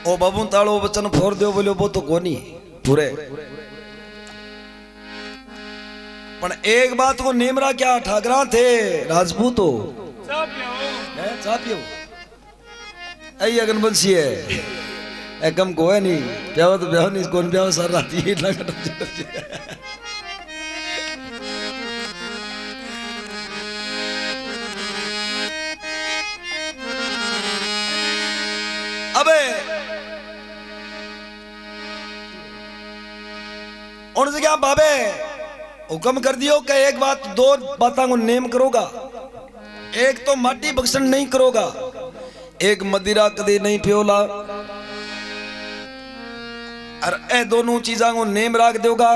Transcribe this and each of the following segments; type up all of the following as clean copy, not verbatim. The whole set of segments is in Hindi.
ओ बाबू तालो वचन फोर दो बोलो वो तो कोनी पूरे। पण एक बात को नेमरा क्या ठाकरा थे राजपूतो चापियो आई अगन बंसी है एकम को है नहीं प्यावा तो प्यावा नहीं कौन प्यावा सर राती ही लगा अबे उनसे क्या बाबे हुक्म कर दियो कि एक बात दो बातों को नेम करोगा। एक तो माटी बख्शन नहीं करोगा, एक मदिरा कदे नहीं पियोला, और ए दोनों चीजा को नेम राख दोगा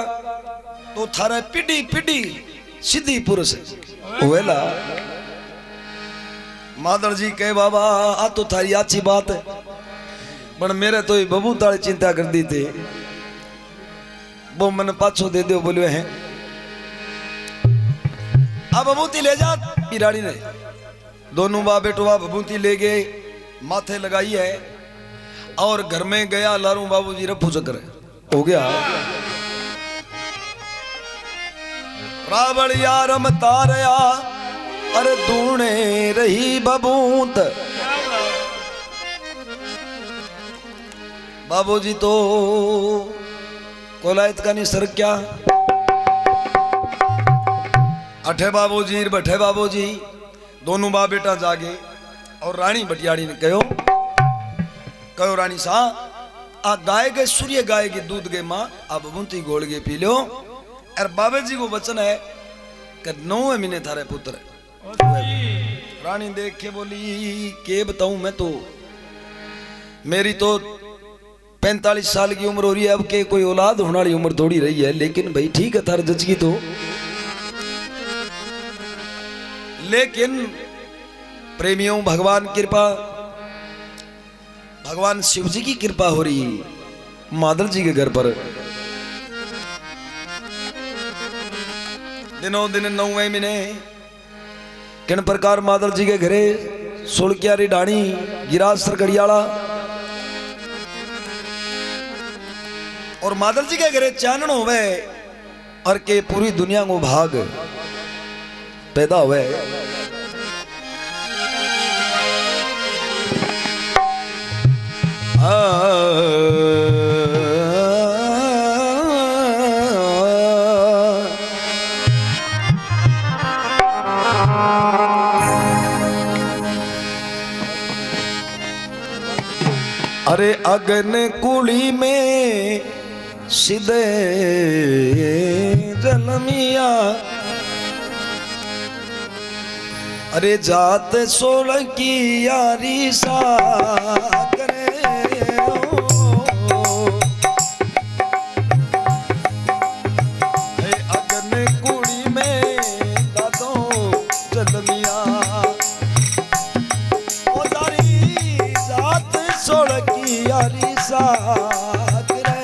तो थारा पीढ़ी पीढ़ी सीधी पुरुष हुएला। मादर जी कहे बाबा आ तो थारी अच्छी बात है, पर मेरे तो बबू ताली चिंता कर दी थी वो मन पाछो दे दो बोले हैं। अब बबूती ले जा पिराड़ी ने दोनों बाप बेटवा बबूती ले गए माथे लगाई है और घर में गया लारू बाबूजी रफू चक्कर हो गया। रावण यारम तारया अरे दूने रही बबूत। बाबूजी तो कोलायत का नहीं सर क्या अठे बाबूजी बठे बाबूजी दोनों बाप बेटा जागे और रानी बटियाड़ी ने कहो रानी सा आ गाय के सूर्य गाय के दूध के माँ आप बबूती गोल के पी लो। और बाबे जी को वचन है कि 9 महीने थारे पुत्र रानी देख के बोली के बताऊं मैं तो मेरी तो 45 साल की उम्र हो रही है अब के कोई औलाद होने वाली उम्र थोड़ी रही है, लेकिन भाई ठीक है थार जच की तो। लेकिन प्रेमियों भगवान कृपा भगवान शिव जी की कृपा हो रही मादल जी के घर पर दिनों दिन 9 महीने किन प्रकार मादल जी के घरे सुलक्यारी डाणी गिरासर गड़ियाला और मादल जी के घरे चानन होवे और के पूरी दुनिया को भाग पैदा हुए। अरे अगन कुली में सीधे जन्मिया अरे जात 16 की यारी सा करे अगन कुड़ी में दादो जन्मिया ओ तारी जात 16 की यारी सा अधूरे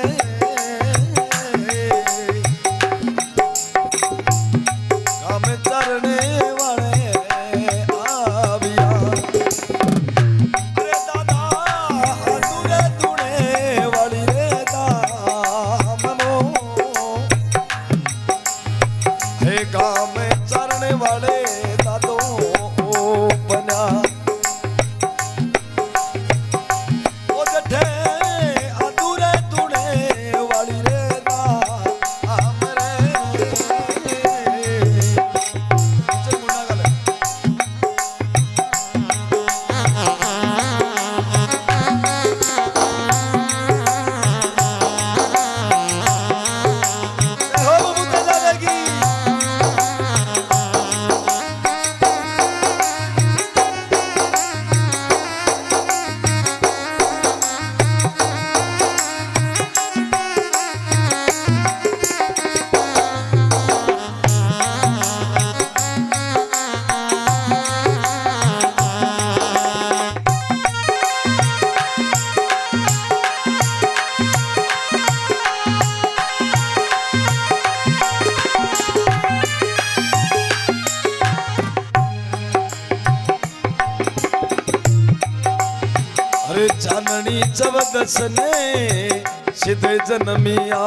चारणी चौदस ने सीधे जन्मिया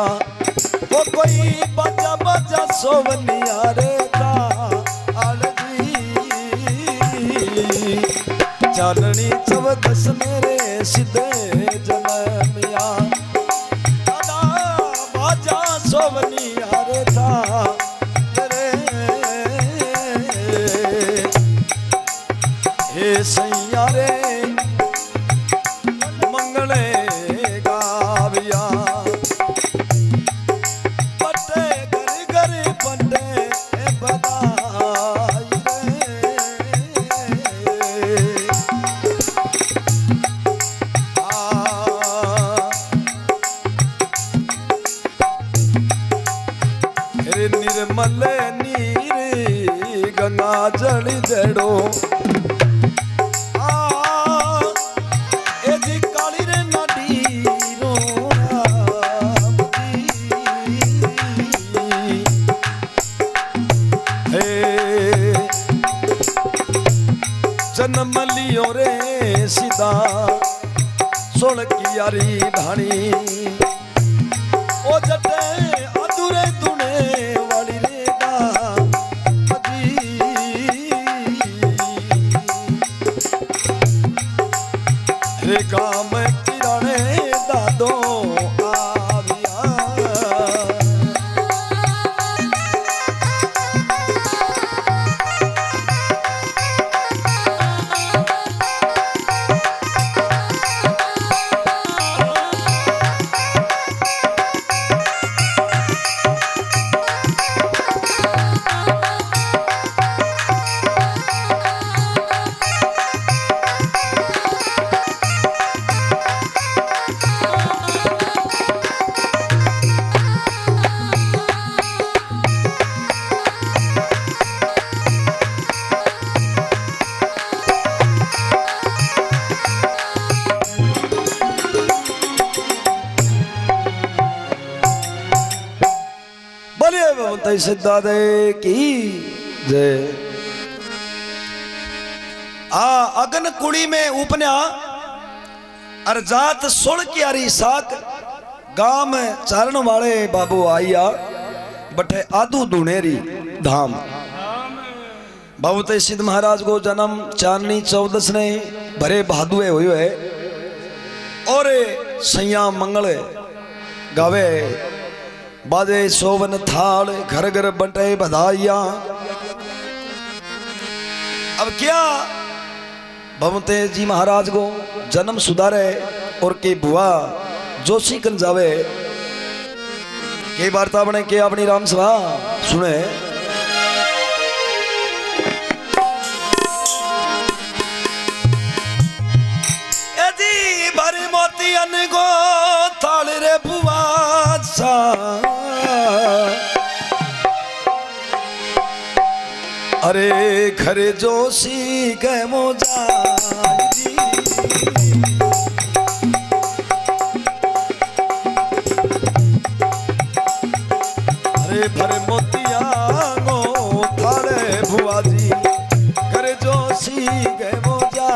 वो कोई बाजा बाजा सोवनिया रे चारणी चौदस मेरे सीधे जन्मिया बाजा सोवनिया रे हे सैया रे मंगले गाविया पट्टे घर घर पट्टे बधाई रे निर्मल नीर गंगा जल जड़ो जन्म लियो रे सीधा सोल की यारी ढाणी ओ जटे अधूरे दुने वाली रे रे काम किराने दादो सिद्धा दे की जय। अगन कुड़ी में उपन्या अरजात सुन क्यारी साक गांव में चारण वाले बाबू आइया बठे आदू दुनेरी धाम बाबू ते सिद्ध महाराज को जन्म चांदनी चौदस ने भरे भादुए हुए है और सैया मंगल गावे बाजे सोवन थाल घर घर बटे बधाइया। अब क्या भवते जी महाराज को जन्म सुधारे और के बुआ जोशी कन जावे के वार्ता बने के अपनी राम सभा सुने। यदि भरी मोती अनगो थाल रे बुआ सा अरे खरे जोशी के मोजा अरे भर मोतिया गो थारे भुआ जी खरे जोशी के मोजा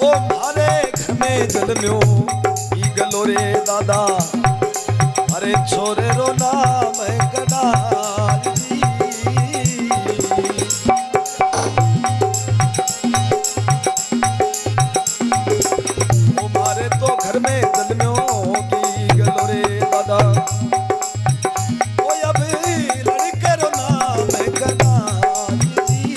ओ भारे घर में जन्म्यो गलो रे दादा अरे छोरे रो नाम गदार जी ओ मारे तो घर में जन्म्यो की गलो रे दादा ओ अब लड़के रो नाम गदार जी।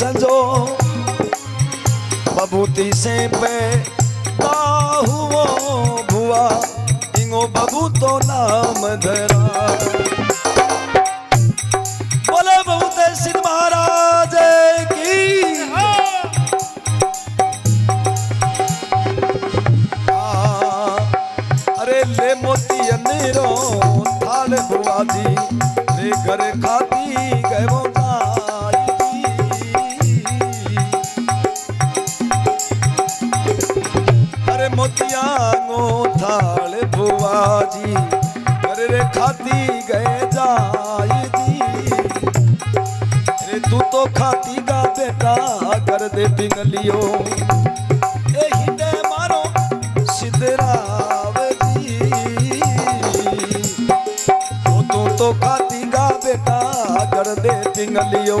संजो बबूती से पे हुओ भुआ इंगो बबू तो नाम धरा। बोले बबूते सिद्ध महाराज की। अरे ले मोती अंधेरो थाल बुआ जी रे घर खाती गए वो मोतिया गो थाल बुआ जी घर रे खाती गए जाई दी। रे तू तो खाती गा बेटा कर दे पिंगलियो ए हिंदे मारो सिद्धराव जी। तू तो खाती गा बेटा कर दे पिंगलियो।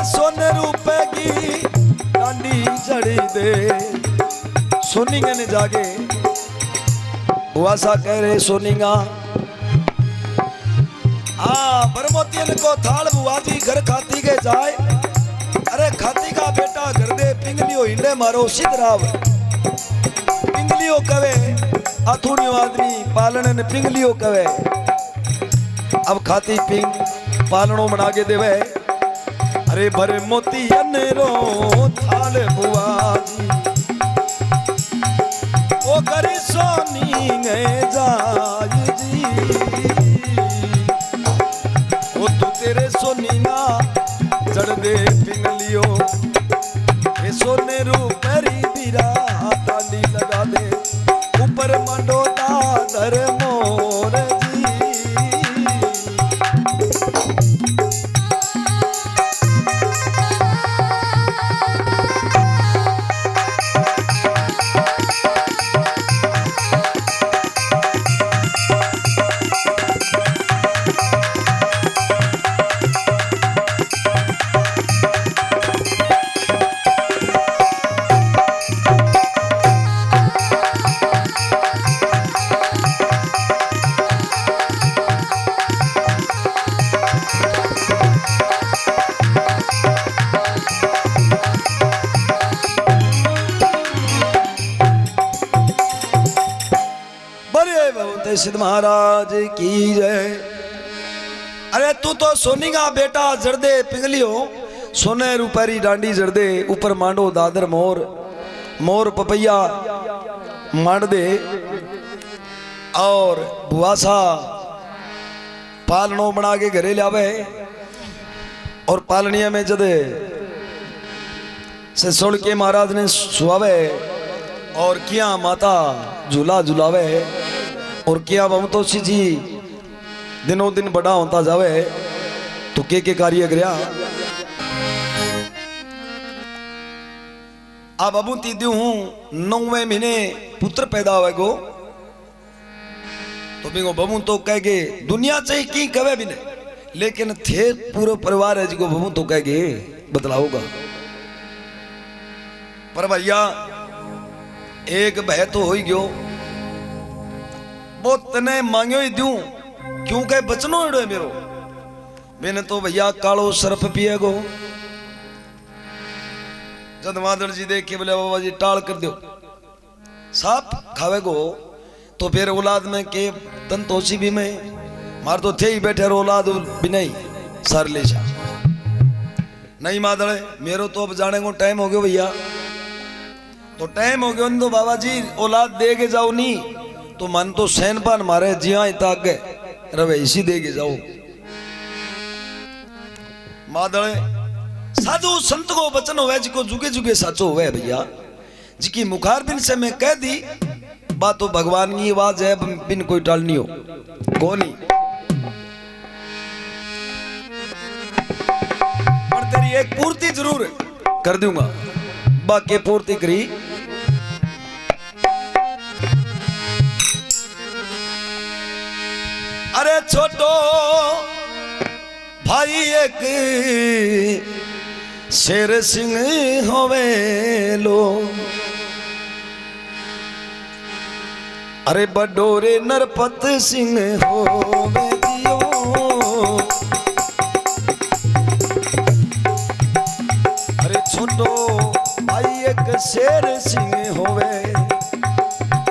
सोने रूपे की डांडी चढ़ी दे सोनिंगा ने जागे हुआसा कह रहे सोनिंगा बरमोतियन को थाल बुआ जी घर खाती के जाए। अरे खाती का बेटा घर दे पिंगलियो हिंडे मारो सिद्धराव। पिंगलियो कवे अथुड़ियो आदमी पालने ने पिंगलियो कवे। अब खाती पिंग पालनो बना के देवे। अरे भरे मोती अनेरो थाल बुआ जी ओ करी सोनी गए जाय जी। ओ तू तेरे सोनी ना जड़ दे पिंगलियो ए सोने रूपरी बीरा ताली लगा दे ऊपर मंडो दादर मोर जी। सिद्ध महाराज की जय। अरे तू तो सोनिंगा बेटा जर्दे पिंगलियो सोने रूपरी डांडी जर्दे ऊपर मांडो दादर मोर मोर पपैया मांड दे। और बुआसा पालनो बना के घरे लावे और पालनिया में जदे से सुन के महाराज ने सुआवे और किया माता झूला झुलावे। और क्या बमतोषी जी दिनों दिन बड़ा होता जावे तो के कार्य करया। अब अबू तीदू हूं 9वें महीने पुत्र पैदा होएगो तो बिगो बबू तो कह गे दुनिया चाहिए की कवे भी नहीं लेकिन थे पूरा परिवार है जिको बबू तो कह गे बदलाओगा। पर भैया एक बह तो हो ही गयो वो तने मांगो ही दूं क्योंकि बचनो है मेरो। मैंने तो भैया कालो सरफ पिएगो जद मादर जी देख के बोले बाबा जी टाल कर दो साफ खावेगो तो फिर औलाद में के तंतोषी भी में मार तो थे ही बैठे औलाद भी नहीं सर ले जा नहीं मादर मेरो तो अब जाने को टाइम हो गया भैया। तो टाइम हो गया तो बाबा जी औलाद दे के जाओ नहीं तो मन तो सैन पान मारे जी हाँ तक रवे इसी दे के जाओ। मादड़े साधु संत को वचन होवे जिको जुगे जुगे साचो होवे भैया जिकी मुखार बिन से मैं कह दी बात तो भगवान की आवाज है बिन कोई टालनी हो कोनी। पर तेरी एक पूर्ति जरूर कर दूंगा बाकी पूर्ति करी। अरे छोटो भाई एक शेर सिंह होवे लो, अरे बडोरे नरपत सिंह होवे दियो, अरे छोटो भाई एक शेर सिंह होवे,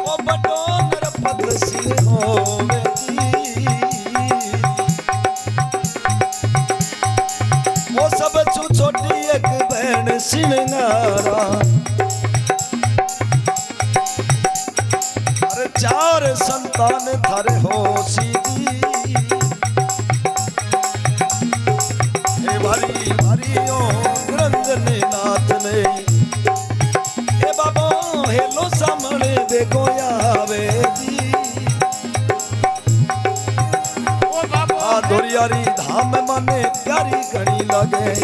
ओ बडो नरपत सिंह होवे दी, वो सब छोटी एक बहन सिंगारा, चार संतान थारे हो सीधी, हे भारी भारी ओ निरंजन नाथ ने, हे बाबो हेलो सामने देखो आवे दी, आ दोरियारी धाम माने प्यारी घणी लगे,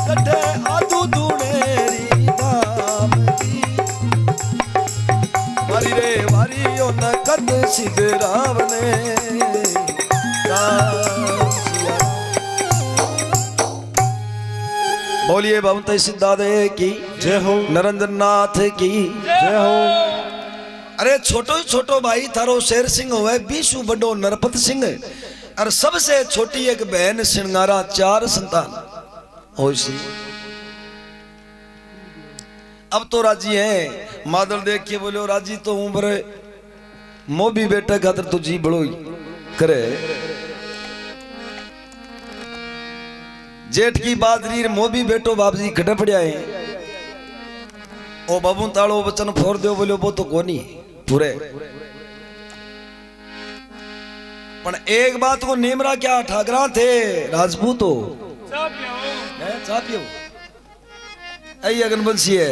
कटे आदू दूणेरी धाम दी, वारी रे वारी ओ न कद सिद्ध राम ने, बोलिए भगवत सिद्धादे की जय हो, नरेंद्र नाथ की जय हो। अरे छोटो छोटो भाई थारो शेर सिंह होवे, बीसू बड़ो नरपत सिंह, और सबसे छोटी एक बहन सिंगारा, चार संतान हो सी। अब तो राजी है, मादल देख के बोलो राजी तो हूं, पर मोबी बेटा खातर तो जी बड़ो करे। जेठ की बादरी मोबी बेटो बाप जी खटे पड़िया है, ओ बाबू ताड़ो वचन फोड़ दो बोलो वो तो कोनी पूरे। पण एक बात को नेमरा क्या ठाकरा थे राजपूत हो, चाह पियो आई अगन बंसी है,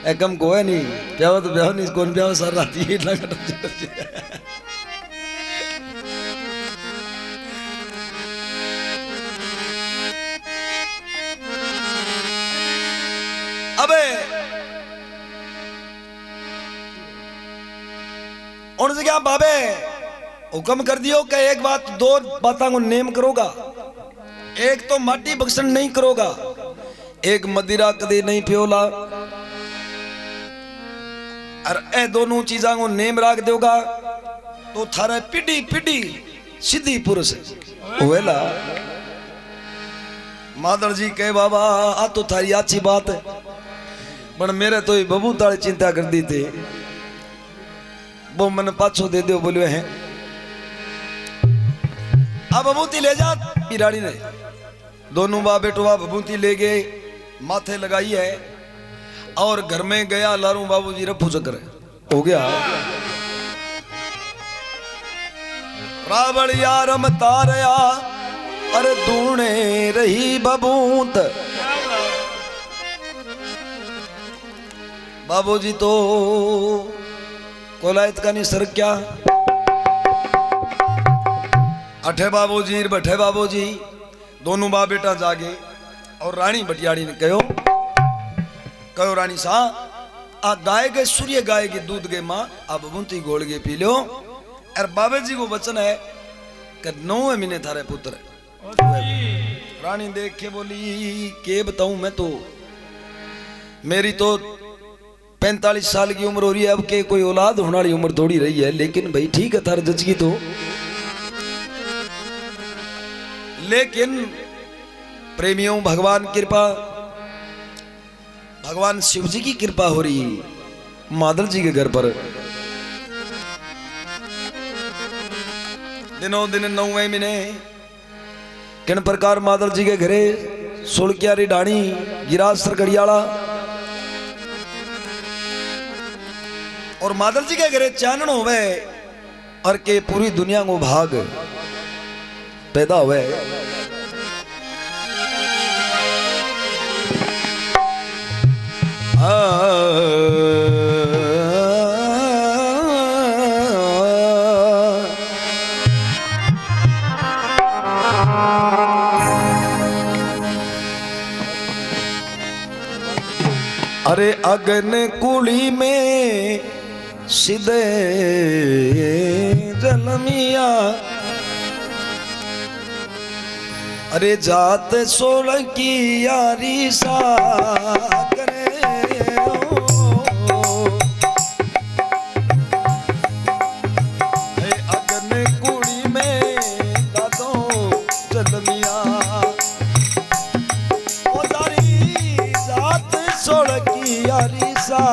एकम को है नहीं प्यावा तो ब्याह नहीं, कौन ब्याह सर राती ही ना कर। अबे उनसे क्या बाबे हुक्म कर दियो कि एक बात दो बातों को नेम करोगा, एक तो माटी बख्शन नहीं करोगा, एक मदिरा कदे नहीं पियोला, और ए दोनों चीजा को नेम राख दोगा तो थारे पीढ़ी पीढ़ी सीधी पुरुष होवेला। मादर जी कहे बाबा आ तो थारी अच्छी बात है, पर मेरे तो बबू ताले चिंता कर दी थे, वो मन पाछो दे दो बोलियो है। अब बबूती ले जा पिराड़ी ने, दोनों बाप बेटो बाप बबूती ले गए, माथे लगाई है और घर में गया, लारू बाबूजी रफू चक्कर हो गया। रावण यारम तारया अरे दूने रही बबूत, बाबूजी तो कोलायत का नहीं सर क्या, अठे बाबूजी बठे बाबूजी, दोनों बाप बेटा जागे और रानी बटियाड़ी ने कहो रानी सा आ गाय के सूर्य गाय के दूध के माँ अब बुंती गोल के पी लो, और बाबे जी को वचन है कि 9 महीने थारे पुत्र है। रानी देख के बोली के बताऊं मैं तो, मेरी तो 45 साल की उम्र हो रही है, अब के कोई औलाद होने वाली उम्र थोड़ी रही है, लेकिन भाई ठीक है थारे जच की तो, लेकिन प्रेमियों भगवान कृपा, भगवान शिव जी की कृपा हो रही मादल जी के घर पर। दिनों दिन 9 महीने किन प्रकार मादल जी के घरे सुलक्यारी ढाणी गिराज सरगड़ियाला, और मादल जी के घरे चानन होवे और के पूरी दुनिया को भाग पैदा हुए। अरे अगन कुली में सीधे जन्मिया, अरे जात सोलह की यारी सा करे अगन कुड़ी में दादो जन्मिया, ओ जारी जात सोलह की यारी सा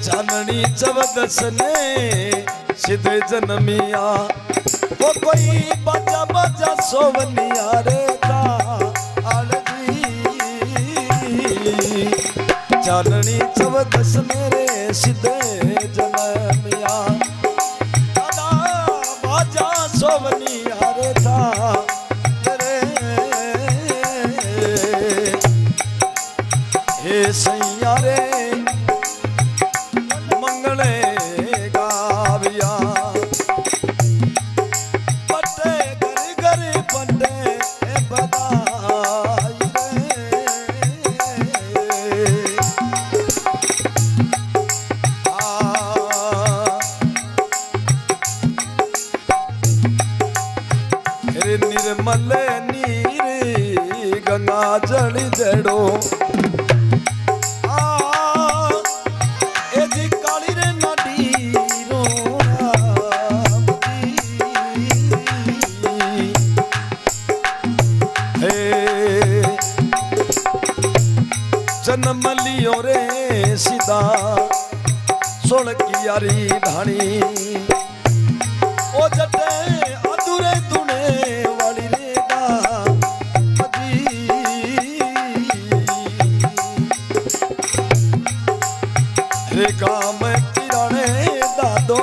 चांदनी चवदस ने सीधे जन्मिया, वो कोई बाजा बाजा सोवनिया रे चांदनी चवदस मेरे सीधे जन्मिया, बाजा सोवनिया रे हे सैया रे निर्मल नीर गंगा जल जड़ो जी काली रे नदी रो जन्म लियो रे सीधा सोल की यारी ढाणी, ओ जटे अधूरे तुने वाली रे रे काम किराने दादो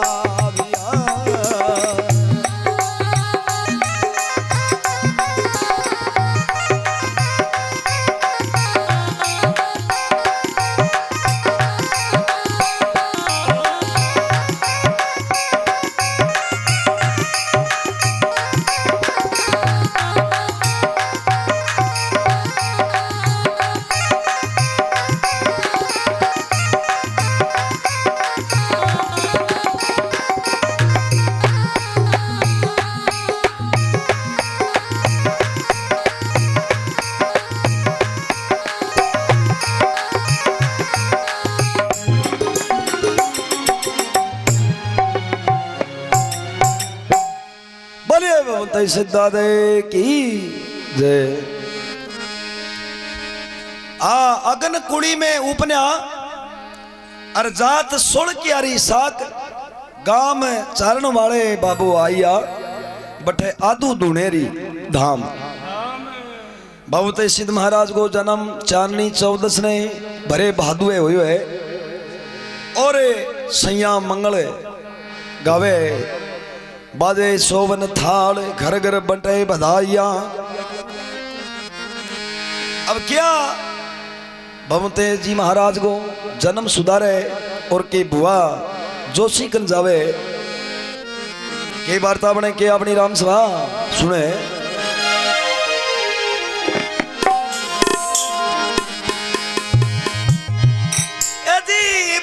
आविया, सिद्धादे की जय। अगन कुड़ी में उपन्या अरजात सुड़ क्यारी साक गांव में चारण वाले बाबू आइया बठे आदू दुनेरी धाम। बाबू ते सिद्ध महाराज को जन्म चांदनी 14 ने भरे भादुए हुए है और सैया मंगल गावे बाजे सोवन थाल घर घर बटे बधाइया। अब क्या भवते जी महाराज को जन्म सुधारे और के बुआ जोशी कन जावे के वार्ता बने के अपनी राम सभा सुने।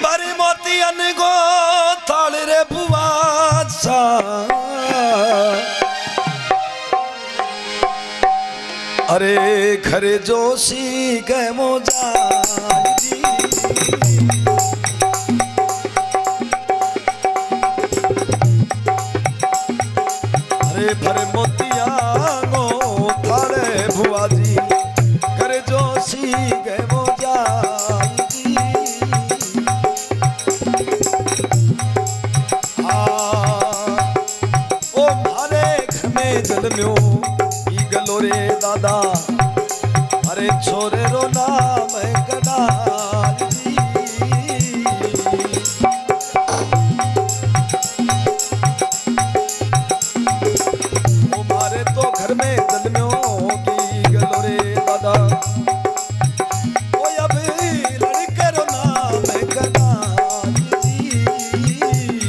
भरी मोती अनगो थाल रे बुआ सा अरे खरे जोशी के मोजा अरे भरे मोतिया गो थारे बुआ जी खरे जोशी के मोजा ओ मारे घर में जन्म्यो गलो रे दादा अरे छोरे रो नाम गदार जी ओ मारे तो घर में जन्म्यो की गलो रे दादा ओ अब लड़के रो नाम गदार जी।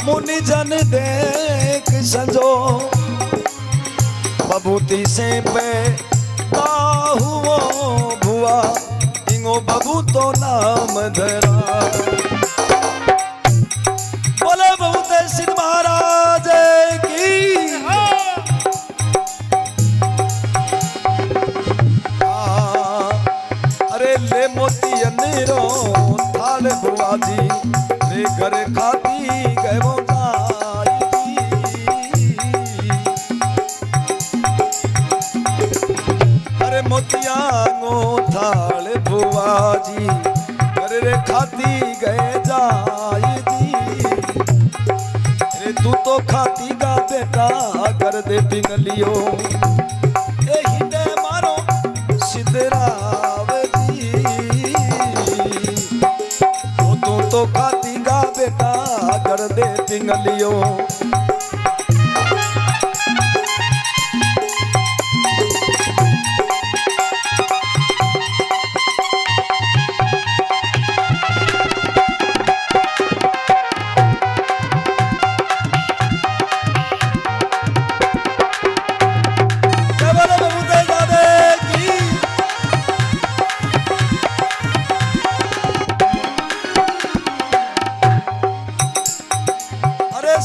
मुनि जन देख संजो बबूती से पे हुओ भुआ इंगो बबू तो नाम धरा बोले बबूते सिद्ध महाराज की अरे ले मोती अनेरो थाल बुआ जी रे घर खाती गए मोतिया गो थाल बुआ जी अरे रे खाती गए जाई दी रे तू तो खाती गा बेटा कर दे पिंगलियो ए हिंदे मारो सिद्धराव जी ओ तू तो खाती गा बेटा कर दे पिंगलियो।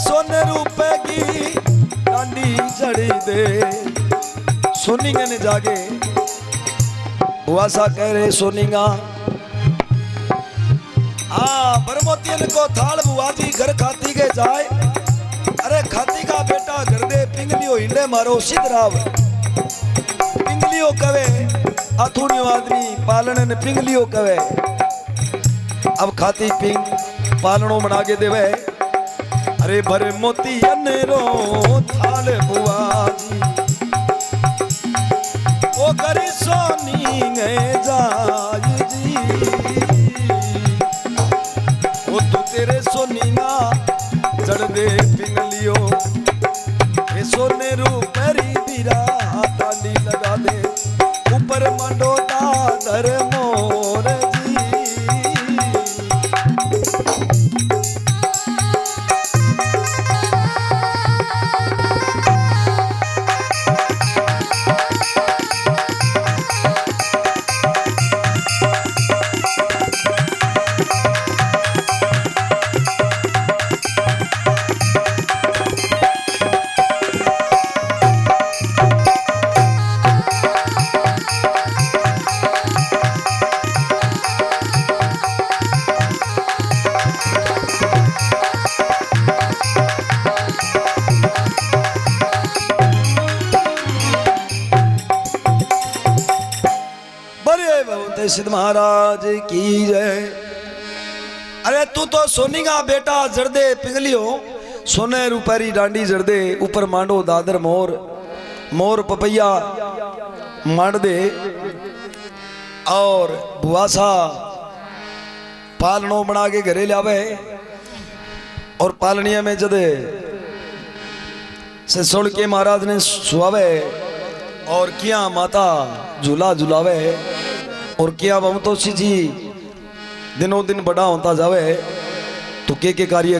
सोने रूपे की डांडी चढ़ी दे सोनिंगा ने जागे हुआ सा कह रहे सोनिंगा बरमोतियन को थाल बुआ जी घर खाती के जाए अरे खाती का बेटा घर दे पिंगलियो हिंडे मारो सिद्धराव पिंगलियो कवे अथुनियो आदमी पालने ने पिंगलियो कवे अब खाती पिंग पालनो बना के देवे अरे भरे मोती अनेरो थाल बुआ जी ओ करी सोनी गए जाय जी ओ तू तेरे सोनी ना जड़ दे पिंगलियो ए सोने रूपरी बीरा ताली लगा दे ऊपर मंडोता धर मोर सत्य सिद्ध महाराज की जय। अरे तू तो सोनीगा बेटा जर्दे पिघलियो, सोने रुपैरी डांडी जर्दे, ऊपर मांडो दादर मोर, मोर पपैया मांड दे। और बुआसा पालनो बना के घरे लावे, और पालनिया में जद से सुन के महाराज ने सुआवे, और किया माता झूला झुलावे, और किया ममतोषी जी दिनों दिन बड़ा होता जावे। तो के कार्य